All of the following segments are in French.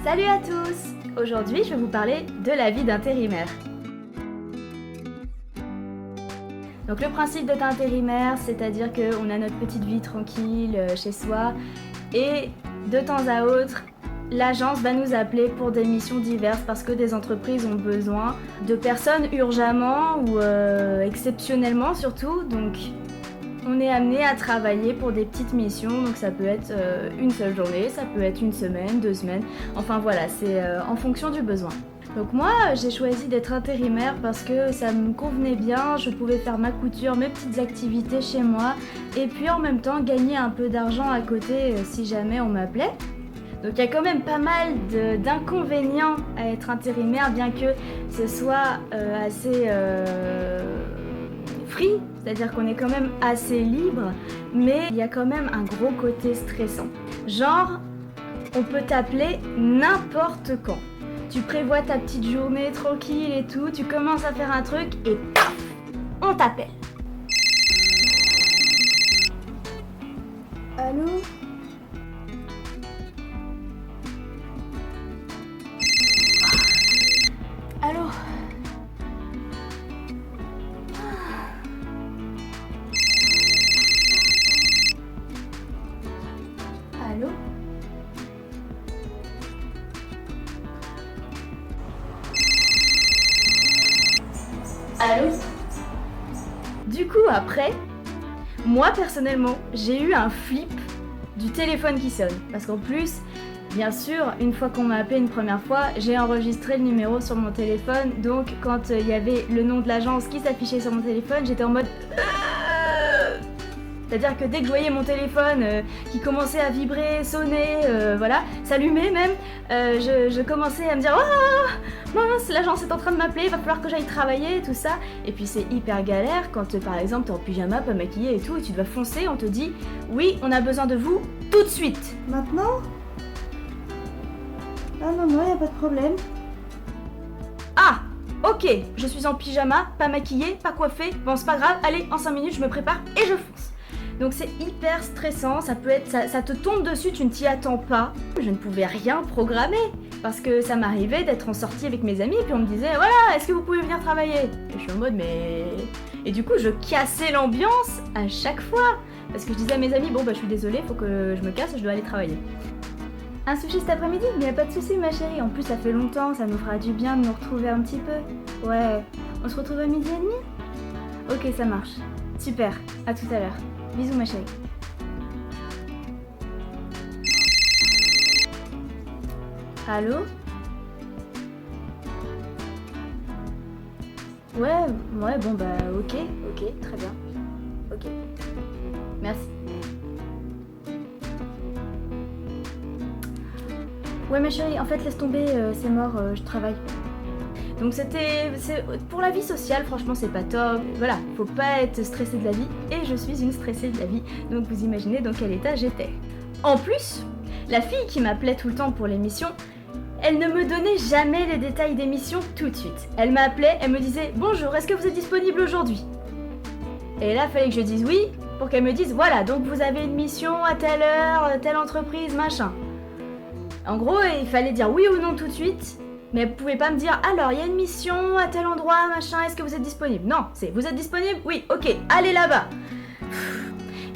Salut à tous! Aujourd'hui, je vais vous parler de la vie d'intérimaire. Donc le principe d'être intérimaire, c'est-à-dire qu'on a notre petite vie tranquille chez soi et de temps à autre, l'agence va nous appeler pour des missions diverses parce que des entreprises ont besoin de personnes urgemment ou exceptionnellement surtout. Donc on est amené à travailler pour des petites missions, donc ça peut être une seule journée, ça peut être une semaine, 2 semaines, enfin voilà, c'est en fonction du besoin. Donc moi, j'ai choisi d'être intérimaire parce que ça me convenait bien, je pouvais faire ma couture, mes petites activités chez moi, et puis en même temps gagner un peu d'argent à côté si jamais on m'appelait. Donc il y a quand même pas mal d'inconvénients à être intérimaire, bien que ce soit assez free, c'est-à-dire qu'on est quand même assez libre, mais il y a quand même un gros côté stressant. Genre, on peut t'appeler n'importe quand. Tu prévois ta petite journée tranquille et tout, tu commences à faire un truc et paf, on t'appelle. Allô ? Allô ? Allô ? Allô ? Du coup, après, moi personnellement, j'ai eu un flip du téléphone qui sonne. Parce qu'en plus, bien sûr, une fois qu'on m'a appelé une première fois, j'ai enregistré le numéro sur mon téléphone. Donc, quand il y avait le nom de l'agence qui s'affichait sur mon téléphone, j'étais en mode... C'est-à-dire que dès que je voyais mon téléphone qui commençait à vibrer, sonner, voilà, s'allumer même, je commençais à me dire « Oh mince, l'agence est en train de m'appeler, il va falloir que j'aille travailler, tout ça ». Et puis c'est hyper galère quand par exemple t'es en pyjama, pas maquillée et tout, et tu dois foncer, on te dit « Oui, on a besoin de vous tout de suite ». Maintenant ? Ah non, y a pas de problème. Ah, ok, je suis en pyjama, pas maquillée, pas coiffée, bon c'est pas grave, allez, en 5 minutes je me prépare et je fonce. Donc c'est hyper stressant, ça peut être, ça te tombe dessus, tu ne t'y attends pas. Je ne pouvais rien programmer parce que ça m'arrivait d'être en sortie avec mes amis et puis on me disait voilà, est-ce que vous pouvez venir travailler ? Et je suis en mode mais... Et du coup je cassais l'ambiance à chaque fois parce que je disais à mes amis bon bah je suis désolée, faut que je me casse, je dois aller travailler. Un sushi cet après-midi ? Mais y a pas de souci ma chérie, en plus ça fait longtemps, ça nous fera du bien de nous retrouver un petit peu. Ouais, on se retrouve à 12h30 ? Ok, ça marche. Super, à tout à l'heure. Bisous ma chérie. Allô ? Ouais, bon bah ok, très bien. Ok. Merci. Ouais ma chérie, en fait laisse tomber, c'est mort, je travaille. Donc pour la vie sociale, franchement c'est pas top. Voilà, faut pas être stressé de la vie et je suis une stressée de la vie. Donc vous imaginez dans quel état j'étais. En plus, la fille qui m'appelait tout le temps pour l'émission, elle ne me donnait jamais les détails des missions tout de suite. Elle m'appelait, elle me disait bonjour, est-ce que vous êtes disponible aujourd'hui ? Et là, il fallait que je dise oui pour qu'elle me dise voilà, donc vous avez une mission à telle heure, telle entreprise, machin. En gros, il fallait dire oui ou non tout de suite. Mais elle pouvait pas me dire alors il y a une mission à tel endroit, machin, est-ce que vous êtes disponible ? Non, c'est vous êtes disponible ? Oui, ok, allez là-bas.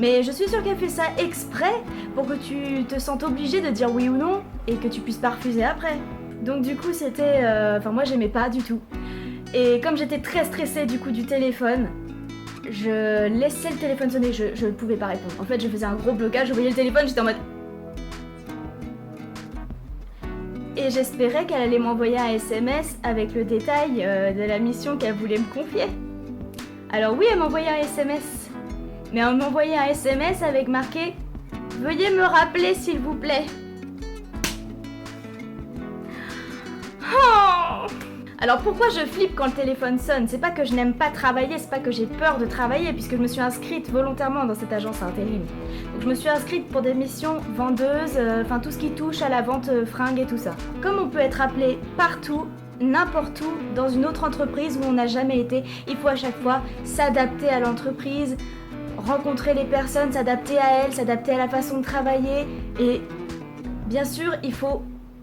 Mais je suis sûre qu'elle fait ça exprès pour que tu te sentes obligé de dire oui ou non et que tu puisses pas refuser après. Donc du coup c'était... Enfin moi j'aimais pas du tout. Et comme j'étais très stressée du coup du téléphone, je laissais le téléphone sonner, je ne pouvais pas répondre. En fait je faisais un gros blocage, je voyais le téléphone, j'étais en mode... Et j'espérais qu'elle allait m'envoyer un SMS avec le détail de la mission qu'elle voulait me confier. Alors oui, elle m'envoyait un SMS. Mais elle m'envoyait un SMS avec marqué « Veuillez me rappeler s'il vous plaît ». Oh ! Alors pourquoi je flippe quand le téléphone sonne ? C'est pas que je n'aime pas travailler, c'est pas que j'ai peur de travailler, puisque je me suis inscrite volontairement dans cette agence intérim. Donc je me suis inscrite pour des missions vendeuses, enfin tout ce qui touche à la vente fringues et tout ça. Comme on peut être appelé partout, n'importe où, dans une autre entreprise où on n'a jamais été, il faut à chaque fois s'adapter à l'entreprise, rencontrer les personnes, s'adapter à elles, s'adapter à la façon de travailler et bien sûr il faut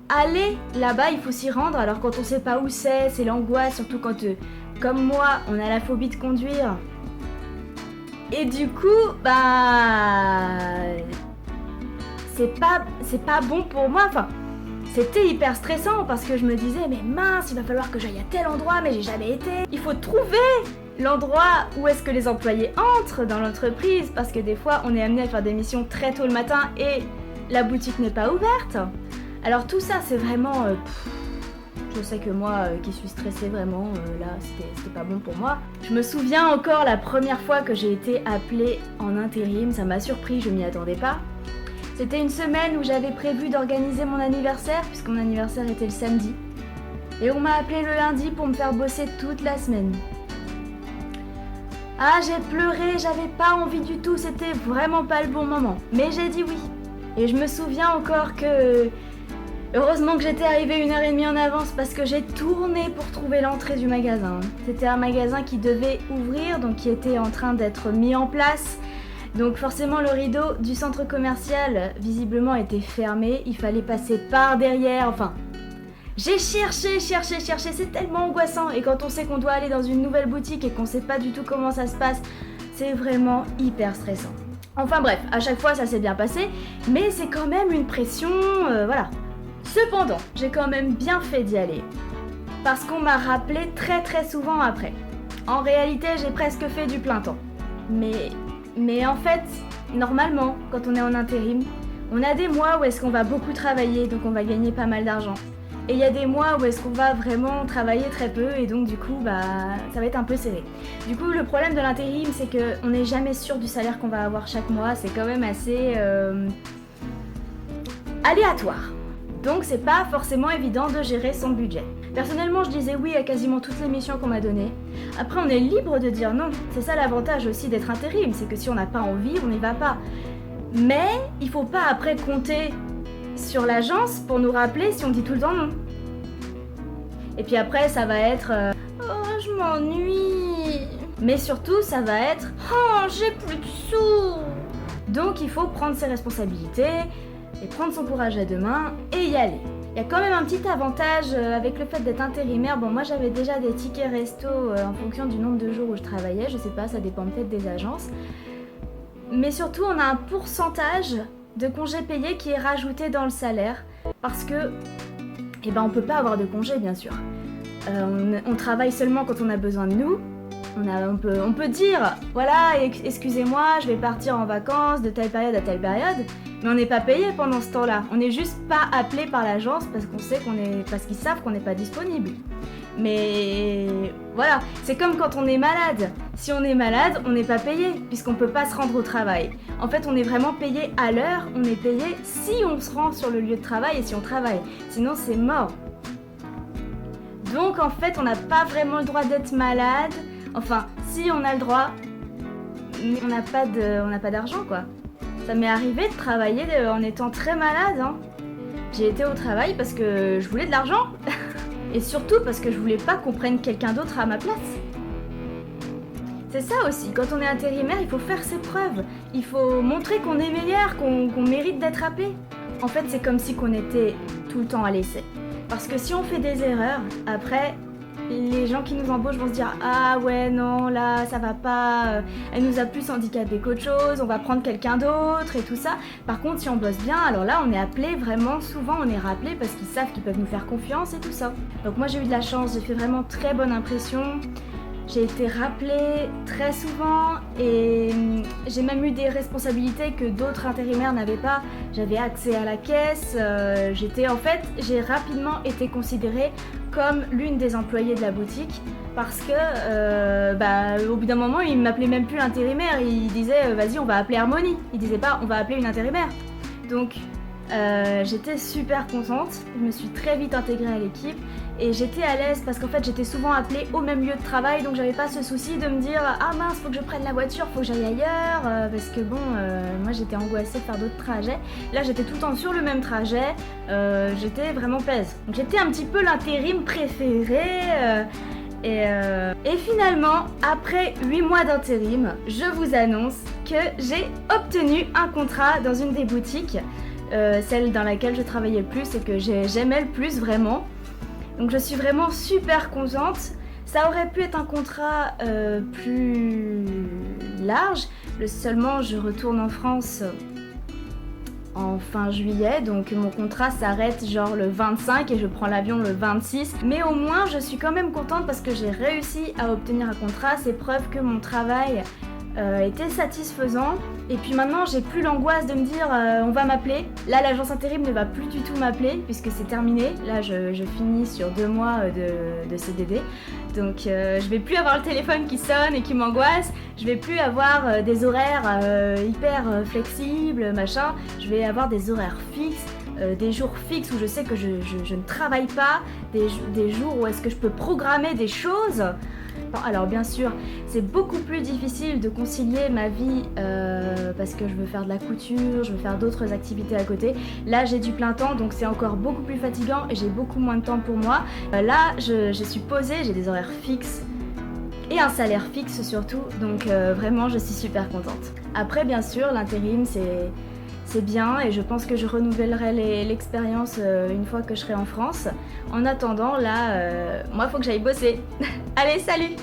aller là-bas, il faut s'y rendre. Alors quand on sait pas où c'est l'angoisse, surtout quand, comme moi, on a la phobie de conduire. Et du coup, c'est pas bon pour moi. Enfin, c'était hyper stressant parce que je me disais, mais mince, il va falloir que j'aille à tel endroit, mais j'ai jamais été. Il faut trouver l'endroit où est-ce que les employés entrent dans l'entreprise, parce que des fois, on est amené à faire des missions très tôt le matin et la boutique n'est pas ouverte. Alors tout ça, c'est vraiment... je sais que moi, qui suis stressée vraiment, là, c'était pas bon pour moi. Je me souviens encore la première fois que j'ai été appelée en intérim, ça m'a surpris, je m'y attendais pas. C'était une semaine où j'avais prévu d'organiser mon anniversaire, puisque mon anniversaire était le samedi. Et on m'a appelé le lundi pour me faire bosser toute la semaine. Ah, j'ai pleuré, j'avais pas envie du tout, c'était vraiment pas le bon moment. Mais j'ai dit oui. Et je me souviens encore que... Heureusement que j'étais arrivée 1h30 en avance parce que j'ai tourné pour trouver l'entrée du magasin. C'était un magasin qui devait ouvrir, donc qui était en train d'être mis en place. Donc forcément le rideau du centre commercial visiblement était fermé, il fallait passer par derrière, enfin... J'ai cherché, c'est tellement angoissant. Et quand on sait qu'on doit aller dans une nouvelle boutique et qu'on sait pas du tout comment ça se passe, c'est vraiment hyper stressant. Enfin bref, à chaque fois ça s'est bien passé, mais c'est quand même une pression, voilà. Cependant, j'ai quand même bien fait d'y aller, parce qu'on m'a rappelé très souvent après. En réalité, j'ai presque fait du plein temps. Mais en fait, normalement, quand on est en intérim, on a des mois où est-ce qu'on va beaucoup travailler, donc on va gagner pas mal d'argent. Et il y a des mois où est-ce qu'on va vraiment travailler très peu et donc du coup ça va être un peu serré. Du coup le problème de l'intérim c'est qu'on n'est jamais sûr du salaire qu'on va avoir chaque mois, c'est quand même assez aléatoire. Donc c'est pas forcément évident de gérer son budget. Personnellement je disais oui à quasiment toutes les missions qu'on m'a données. Après on est libre de dire non, c'est ça l'avantage aussi d'être intérim, c'est que si on n'a pas envie on n'y va pas. Mais il faut pas après compter sur l'agence pour nous rappeler si on dit tout le temps non. Et puis après ça va être oh je m'ennuie. Mais surtout ça va être oh j'ai plus de sous. Donc il faut prendre ses responsabilités et prendre son courage à deux mains et y aller. Il y a quand même un petit avantage avec le fait d'être intérimaire. Bon moi j'avais déjà des tickets resto en fonction du nombre de jours où je travaillais, je sais pas, ça dépend peut-être des agences. Mais surtout on a un pourcentage de congés payés qui est rajouté dans le salaire parce que on peut pas avoir de congés bien sûr. On travaille seulement quand on a besoin de nous. On peut dire voilà excusez-moi je vais partir en vacances de telle période à telle période, mais on n'est pas payé pendant ce temps-là. On n'est juste pas appelé par l'agence parce qu'ils savent qu'on n'est pas disponible. Mais voilà, c'est comme quand on est malade. Si on est malade, on n'est pas payé puisqu'on peut pas se rendre au travail. En fait, on est vraiment payé à l'heure, on est payé si on se rend sur le lieu de travail et si on travaille. Sinon, c'est mort. Donc en fait, on n'a pas vraiment le droit d'être malade. Enfin, si on a le droit, mais on n'a pas d'argent quoi. Ça m'est arrivé de travailler en étant très malade. Hein. J'ai été au travail parce que je voulais de l'argent. Et surtout parce que je voulais pas qu'on prenne quelqu'un d'autre à ma place. C'est ça aussi, quand on est intérimaire, il faut faire ses preuves. Il faut montrer qu'on est meilleur, qu'on mérite d'être appelé. En fait, c'est comme si qu'on était tout le temps à l'essai. Parce que si on fait des erreurs, après, les gens qui nous embauchent vont se dire « Ah ouais, non, là, ça va pas, elle nous a plus handicapé qu'autre chose, on va prendre quelqu'un d'autre et tout ça. » Par contre, si on bosse bien, alors là, on est appelé vraiment, souvent on est rappelé parce qu'ils savent qu'ils peuvent nous faire confiance et tout ça. Donc moi, j'ai eu de la chance, j'ai fait vraiment très bonne impression. J'ai été rappelée très souvent et j'ai même eu des responsabilités que d'autres intérimaires n'avaient pas. J'avais accès à la caisse, j'ai rapidement été considérée comme l'une des employées de la boutique parce que au bout d'un moment, ils m'appelaient même plus l'intérimaire, ils disaient vas-y on va appeler Harmonie, ils disaient pas on va appeler une intérimaire. Donc j'étais super contente, je me suis très vite intégrée à l'équipe et j'étais à l'aise parce qu'en fait j'étais souvent appelée au même lieu de travail, donc j'avais pas ce souci de me dire ah mince faut que je prenne la voiture, faut que j'aille ailleurs parce que moi j'étais angoissée de faire d'autres trajets. Là j'étais tout le temps sur le même trajet, j'étais vraiment plaise. Donc j'étais un petit peu l'intérim préféré et finalement, après 8 mois d'intérim, je vous annonce que j'ai obtenu un contrat dans une des boutiques celle dans laquelle je travaillais le plus et que j'aimais le plus vraiment. Donc je suis vraiment super contente. Ça aurait pu être un contrat plus large, seulement je retourne en France en fin juillet, donc mon contrat s'arrête genre le 25 et je prends l'avion le 26. Mais au moins je suis quand même contente parce que j'ai réussi à obtenir un contrat, c'est preuve que mon travail était satisfaisant. Et puis maintenant j'ai plus l'angoisse de me dire on va m'appeler. Là l'agence intérim ne va plus du tout m'appeler puisque c'est terminé. Là je finis sur 2 mois de CDD. Donc je vais plus avoir le téléphone qui sonne et qui m'angoisse. Je vais plus avoir des horaires hyper flexibles, machin. Je vais avoir des horaires fixes. Des jours fixes où je sais que je ne travaille pas, des jours où est-ce que je peux programmer des choses. Bon, alors bien sûr, c'est beaucoup plus difficile de concilier ma vie parce que je veux faire de la couture, je veux faire d'autres activités à côté. Là, j'ai du plein temps, donc c'est encore beaucoup plus fatigant et j'ai beaucoup moins de temps pour moi. Là, je suis posée, j'ai des horaires fixes et un salaire fixe surtout, donc vraiment, je suis super contente. Après, bien sûr, l'intérim, c'est bien et je pense que je renouvellerai l'expérience une fois que je serai en France. En attendant, là, moi, il faut que j'aille bosser. Allez, salut!